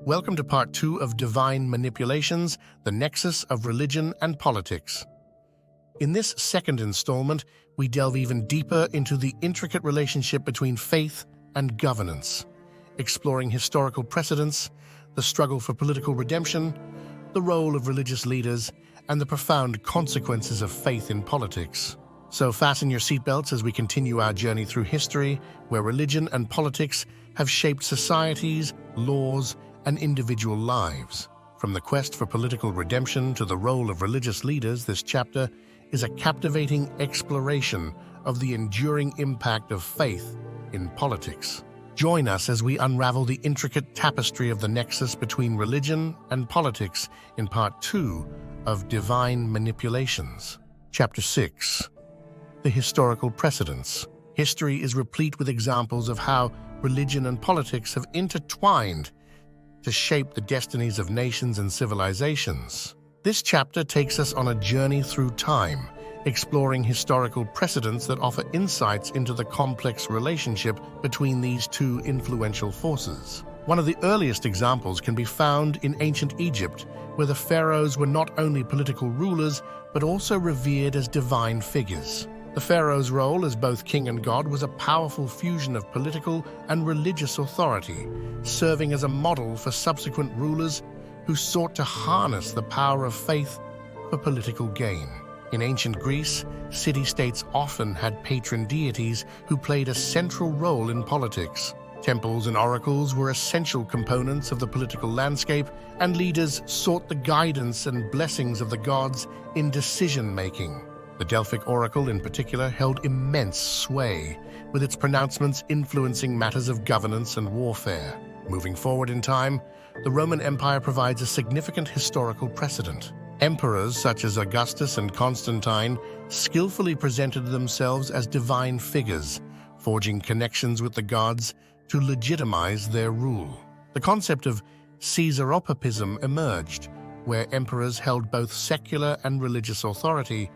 Welcome to part 2 of Divine Manipulations, the Nexus of Religion and Politics. In this second installment, we delve even deeper into the intricate relationship between faith and governance, exploring historical precedents, the struggle for political redemption, the role of religious leaders, and the profound consequences of faith in politics. So fasten your seatbelts as we continue our journey through history, where religion and politics have shaped societies, laws, and individual lives. From the quest for political redemption to the role of religious leaders, this chapter is a captivating exploration of the enduring impact of faith in politics. Join us as we unravel the intricate tapestry of the nexus between religion and politics in part 2 of Divine Manipulations. Chapter 6. The Historical Precedents. History is replete with examples of how religion and politics have intertwined to shape the destinies of nations and civilizations. This chapter takes us on a journey through time, exploring historical precedents that offer insights into the complex relationship between these two influential forces. One of the earliest examples can be found in ancient Egypt, where the pharaohs were not only political rulers, but also revered as divine figures. The pharaoh's role as both king and god was a powerful fusion of political and religious authority, serving as a model for subsequent rulers who sought to harness the power of faith for political gain. In ancient Greece, city-states often had patron deities who played a central role in politics. Temples and oracles were essential components of the political landscape, and leaders sought the guidance and blessings of the gods in decision-making. The Delphic oracle, in particular, held immense sway, with its pronouncements influencing matters of governance and warfare. Moving forward in time, the Roman Empire provides a significant historical precedent. Emperors such as Augustus and Constantine skillfully presented themselves as divine figures, forging connections with the gods to legitimize their rule. The concept of Caesaropapism emerged, where emperors held both secular and religious authority,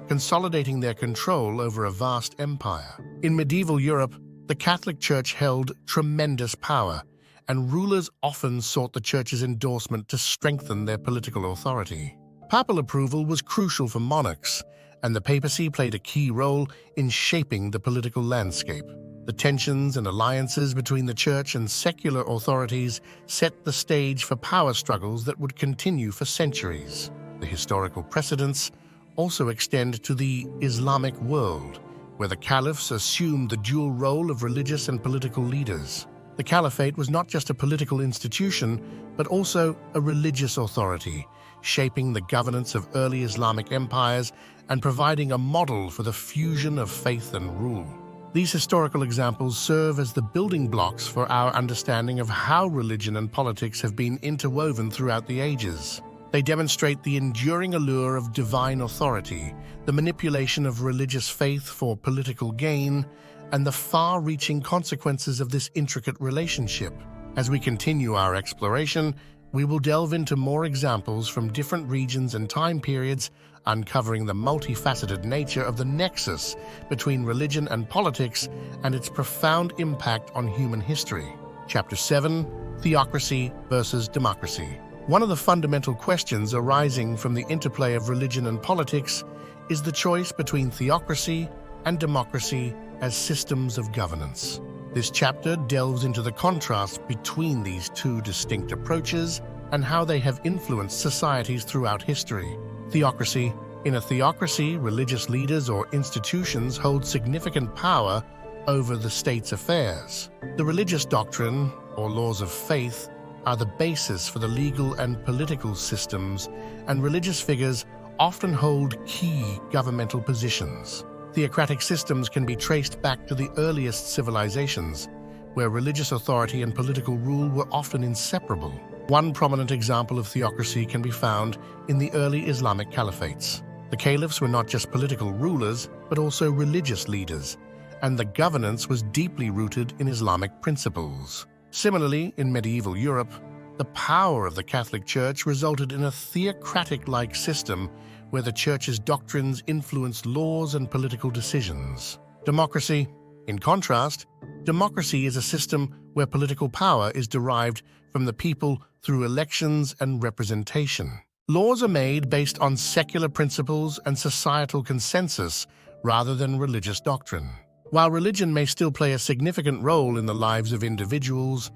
consolidating their control over a vast empire. In medieval Europe, the Catholic Church held tremendous power, and rulers often sought the Church's endorsement to strengthen their political authority. Papal approval was crucial for monarchs, and the papacy played a key role in shaping the political landscape. The tensions and alliances between the Church and secular authorities set the stage for power struggles that would continue for centuries. The historical precedents also extend to the Islamic world, where the caliphs assumed the dual role of religious and political leaders. The caliphate was not just a political institution, but also a religious authority, shaping the governance of early Islamic empires and providing a model for the fusion of faith and rule. These historical examples serve as the building blocks for our understanding of how religion and politics have been interwoven throughout the ages. They demonstrate the enduring allure of divine authority, the manipulation of religious faith for political gain, and the far-reaching consequences of this intricate relationship. As we continue our exploration, we will delve into more examples from different regions and time periods, uncovering the multifaceted nature of the nexus between religion and politics and its profound impact on human history. Chapter 7: Theocracy versus Democracy. One of the fundamental questions arising from the interplay of religion and politics is the choice between theocracy and democracy as systems of governance. This chapter delves into the contrast between these two distinct approaches and how they have influenced societies throughout history. Theocracy. In a theocracy, religious leaders or institutions hold significant power over the state's affairs. The religious doctrine, or laws of faith, are the basis for the legal and political systems, and religious figures often hold key governmental positions. Theocratic systems can be traced back to the earliest civilizations, where religious authority and political rule were often inseparable. One prominent example of theocracy can be found in the early Islamic caliphates. The caliphs were not just political rulers, but also religious leaders, and the governance was deeply rooted in Islamic principles. Similarly, in medieval Europe, the power of the Catholic Church resulted in a theocratic-like system where the Church's doctrines influenced laws and political decisions. Democracy. In contrast, democracy is a system where political power is derived from the people through elections and representation. Laws are made based on secular principles and societal consensus rather than religious doctrine. While religion may still play a significant role in the lives of individuals,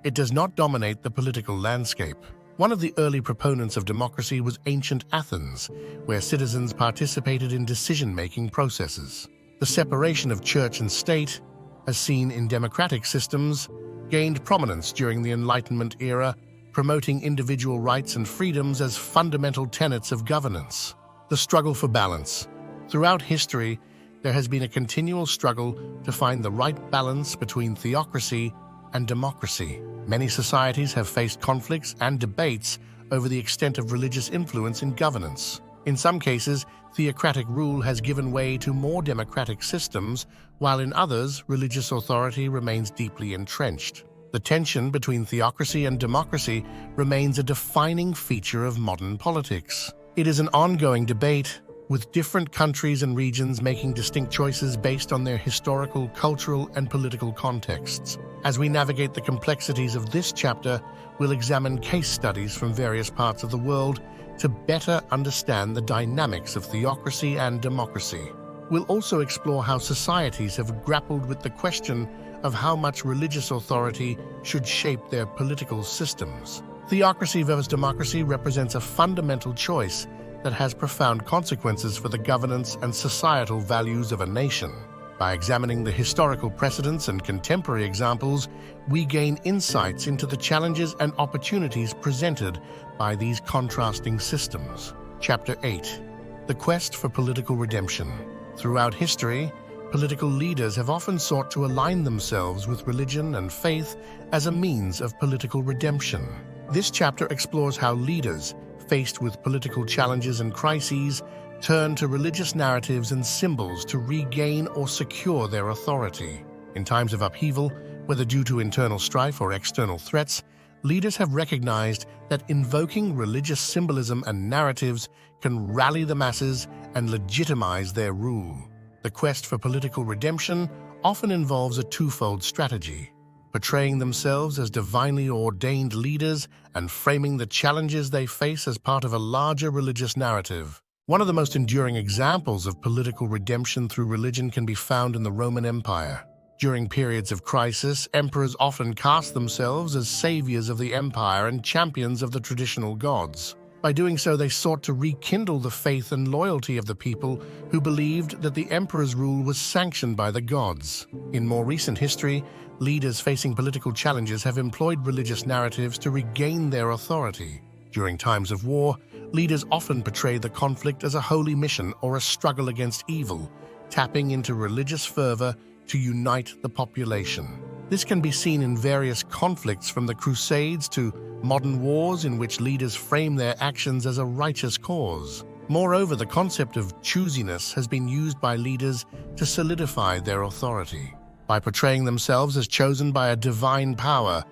it does not dominate the political landscape. One of the early proponents of democracy was ancient Athens, where citizens participated in decision-making processes. The separation of church and state, as seen in democratic systems, gained prominence during the Enlightenment era, promoting individual rights and freedoms as fundamental tenets of governance. The struggle for balance. Throughout history, there has been a continual struggle to find the right balance between theocracy and democracy. Many societies have faced conflicts and debates over the extent of religious influence in governance. In some cases, theocratic rule has given way to more democratic systems, while in others, religious authority remains deeply entrenched. The tension between theocracy and democracy remains a defining feature of modern politics. It is an ongoing debate, with different countries and regions making distinct choices based on their historical, cultural, and political contexts. As we navigate the complexities of this chapter, we'll examine case studies from various parts of the world to better understand the dynamics of theocracy and democracy. We'll also explore how societies have grappled with the question of how much religious authority should shape their political systems. Theocracy versus democracy represents a fundamental choice that has profound consequences for the governance and societal values of a nation. By examining the historical precedents and contemporary examples, we gain insights into the challenges and opportunities presented by these contrasting systems. Chapter 8. The Quest for Political Redemption. Throughout history, political leaders have often sought to align themselves with religion and faith as a means of political redemption. This chapter explores how leaders, faced with political challenges and crises, turn to religious narratives and symbols to regain or secure their authority. In times of upheaval, whether due to internal strife or external threats, leaders have recognized that invoking religious symbolism and narratives can rally the masses and legitimize their rule. The quest for political redemption often involves a twofold strategy: portraying themselves as divinely ordained leaders and framing the challenges they face as part of a larger religious narrative. One of the most enduring examples of political redemption through religion can be found in the Roman Empire. During periods of crisis, emperors often cast themselves as saviors of the empire and champions of the traditional gods. By doing so, they sought to rekindle the faith and loyalty of the people who believed that the emperor's rule was sanctioned by the gods. In more recent history, leaders facing political challenges have employed religious narratives to regain their authority. During times of war, leaders often portray the conflict as a holy mission or a struggle against evil, tapping into religious fervor to unite the population. This can be seen in various conflicts, from the Crusades to modern wars in which leaders frame their actions as a righteous cause. Moreover, the concept of choosiness has been used by leaders to solidify their authority. By portraying themselves as chosen by a divine power,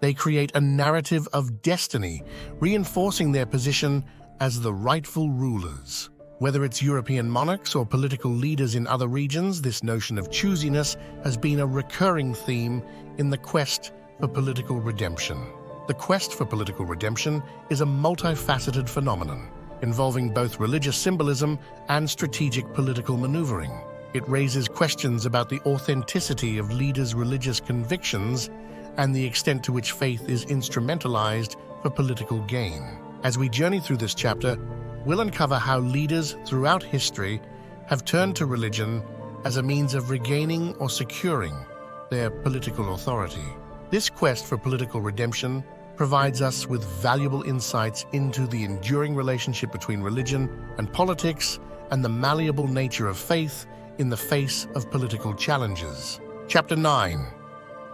they create a narrative of destiny, reinforcing their position as the rightful rulers. Whether it's European monarchs or political leaders in other regions, this notion of choosiness has been a recurring theme in the quest for political redemption. The quest for political redemption is a multifaceted phenomenon, involving both religious symbolism and strategic political maneuvering. It raises questions about the authenticity of leaders' religious convictions and the extent to which faith is instrumentalized for political gain. As we journey through this chapter, we'll uncover how leaders throughout history have turned to religion as a means of regaining or securing their political authority. This quest for political redemption provides us with valuable insights into the enduring relationship between religion and politics and the malleable nature of faith in the face of political challenges. Chapter 9.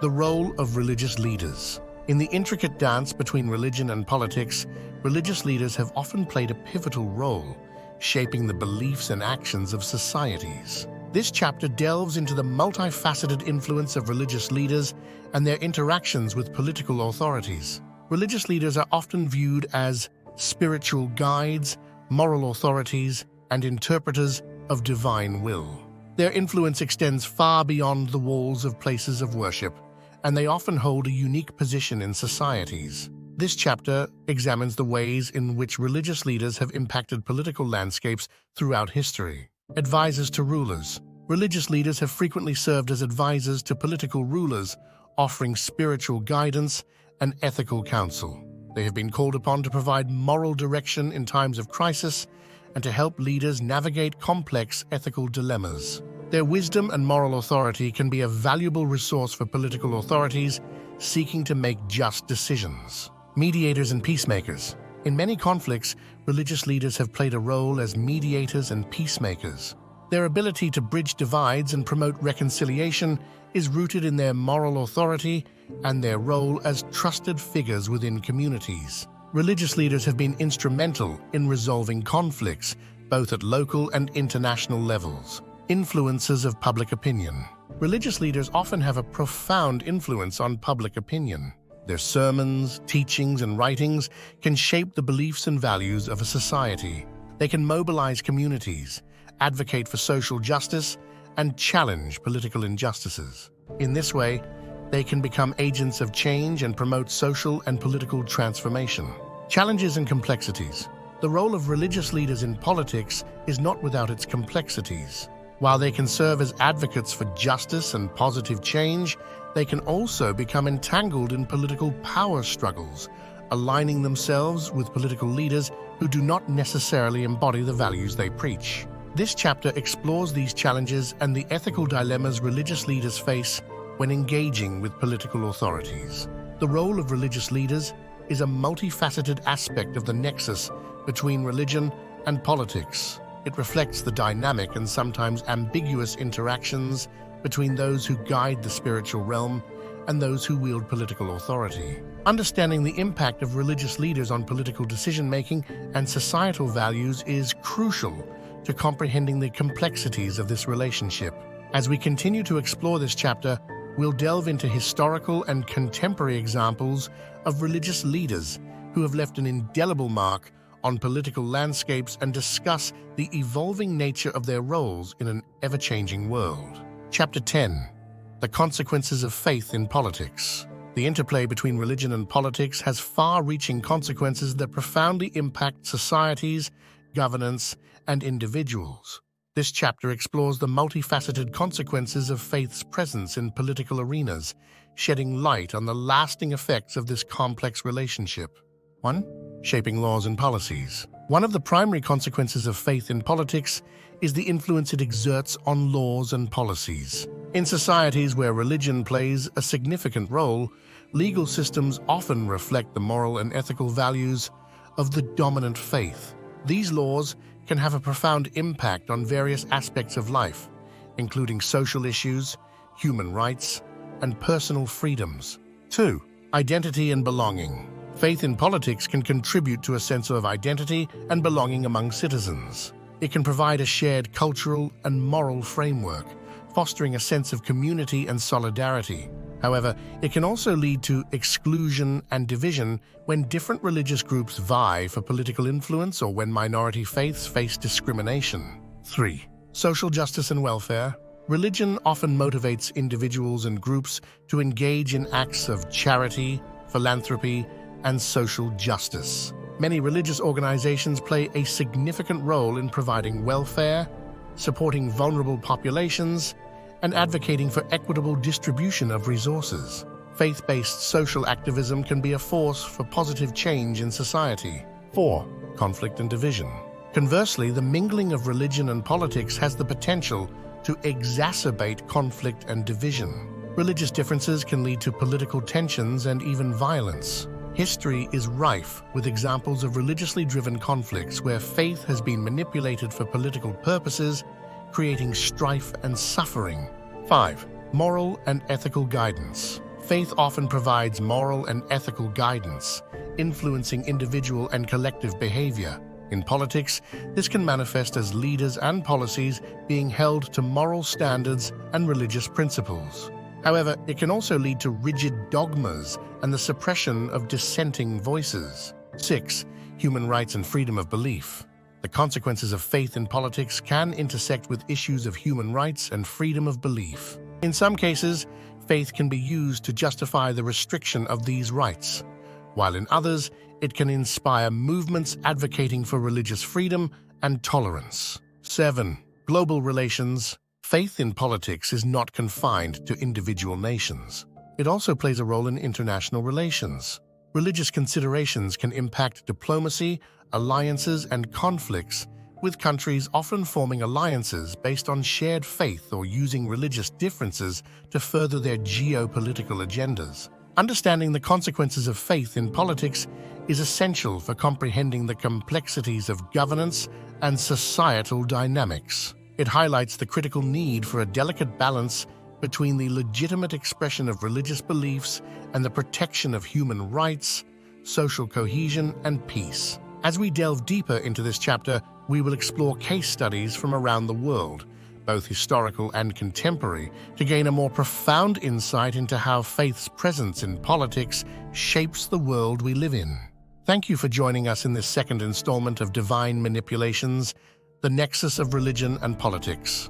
The Role of Religious Leaders. In the intricate dance between religion and politics, religious leaders have often played a pivotal role, shaping the beliefs and actions of societies. This chapter delves into the multifaceted influence of religious leaders and their interactions with political authorities. Religious leaders are often viewed as spiritual guides, moral authorities, and interpreters of divine will. Their influence extends far beyond the walls of places of worship, and they often hold a unique position in societies. This chapter examines the ways in which religious leaders have impacted political landscapes throughout history. Advisors to rulers. Religious leaders have frequently served as advisors to political rulers, offering spiritual guidance and ethical counsel. They have been called upon to provide moral direction in times of crisis and to help leaders navigate complex ethical dilemmas. Their wisdom and moral authority can be a valuable resource for political authorities seeking to make just decisions. Mediators and peacemakers. In many conflicts, religious leaders have played a role as mediators and peacemakers. Their ability to bridge divides and promote reconciliation is rooted in their moral authority and their role as trusted figures within communities. Religious leaders have been instrumental in resolving conflicts, both at local and international levels. Influences of public opinion. Religious leaders often have a profound influence on public opinion. Their sermons, teachings, and writings can shape the beliefs and values of a society. They can mobilize communities, advocate for social justice, and challenge political injustices. In this way, they can become agents of change and promote social and political transformation. Challenges and complexities. The role of religious leaders in politics is not without its complexities. While they can serve as advocates for justice and positive change, they can also become entangled in political power struggles, aligning themselves with political leaders who do not necessarily embody the values they preach. This chapter explores these challenges and the ethical dilemmas religious leaders face when engaging with political authorities. The role of religious leaders is a multifaceted aspect of the nexus between religion and politics. It reflects the dynamic and sometimes ambiguous interactions between those who guide the spiritual realm and those who wield political authority. Understanding the impact of religious leaders on political decision-making and societal values is crucial to comprehending the complexities of this relationship. As we continue to explore this chapter, we'll delve into historical and contemporary examples of religious leaders who have left an indelible mark on political landscapes and discuss the evolving nature of their roles in an ever-changing world. Chapter 10. The Consequences of Faith in Politics. The interplay between religion and politics has far-reaching consequences that profoundly impact societies, governance, and individuals. This chapter explores the multifaceted consequences of faith's presence in political arenas, shedding light on the lasting effects of this complex relationship. 1. Shaping laws and policies. One of the primary consequences of faith in politics is the influence it exerts on laws and policies. In societies where religion plays a significant role, legal systems often reflect the moral and ethical values of the dominant faith. These laws can have a profound impact on various aspects of life, including social issues, human rights, and personal freedoms. 2. Identity and belonging. Faith in politics can contribute to a sense of identity and belonging among citizens. It can provide a shared cultural and moral framework, fostering a sense of community and solidarity. However, it can also lead to exclusion and division when different religious groups vie for political influence or when minority faiths face discrimination. 3. Social justice and welfare. Religion often motivates individuals and groups to engage in acts of charity, philanthropy, and social justice. Many religious organizations play a significant role in providing welfare, supporting vulnerable populations, and advocating for equitable distribution of resources. Faith-based social activism can be a force for positive change in society. 4. Conflict and division. Conversely, the mingling of religion and politics has the potential to exacerbate conflict and division. Religious differences can lead to political tensions and even violence. History is rife with examples of religiously driven conflicts where faith has been manipulated for political purposes, creating strife and suffering. 5. Moral and ethical guidance. Faith often provides moral and ethical guidance, influencing individual and collective behavior. In politics, this can manifest as leaders and policies being held to moral standards and religious principles. However, it can also lead to rigid dogmas and the suppression of dissenting voices. 6. Human rights and freedom of belief. The The consequences of faith in politics can intersect with issues of human rights and freedom of belief. In some cases, faith can be used to justify the restriction of these rights, while in others, it can inspire movements advocating for religious freedom and tolerance. 7. Global relations. Faith in politics is not confined to individual nations. It also plays a role in international relations. Religious considerations can impact diplomacy, alliances, and conflicts, with countries often forming alliances based on shared faith or using religious differences to further their geopolitical agendas. Understanding the consequences of faith in politics is essential for comprehending the complexities of governance and societal dynamics. It highlights the critical need for a delicate balance between the legitimate expression of religious beliefs and the protection of human rights, social cohesion, and peace. As we delve deeper into this chapter, we will explore case studies from around the world, both historical and contemporary, to gain a more profound insight into how faith's presence in politics shapes the world we live in. Thank you for joining us in this second installment of Divine Manipulations, the Nexus of Religion and Politics.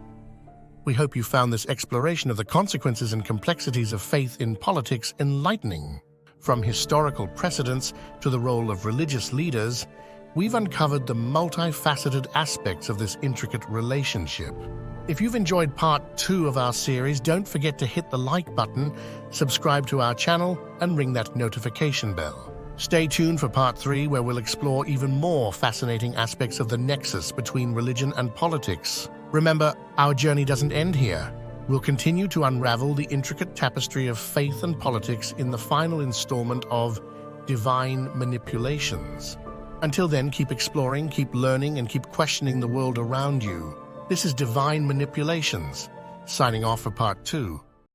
We hope you found this exploration of the consequences and complexities of faith in politics enlightening. From historical precedents to the role of religious leaders, we've uncovered the multifaceted aspects of this intricate relationship. If you've enjoyed part 2 of our series, don't forget to hit the like button, subscribe to our channel, and ring that notification bell. Stay tuned for part 3, where we'll explore even more fascinating aspects of the nexus between religion and politics. Remember, our journey doesn't end here. We'll continue to unravel the intricate tapestry of faith and politics in the final installment of Divine Manipulations. Until then, keep exploring, keep learning, and keep questioning the world around you. This is Divine Manipulations, signing off for part 2.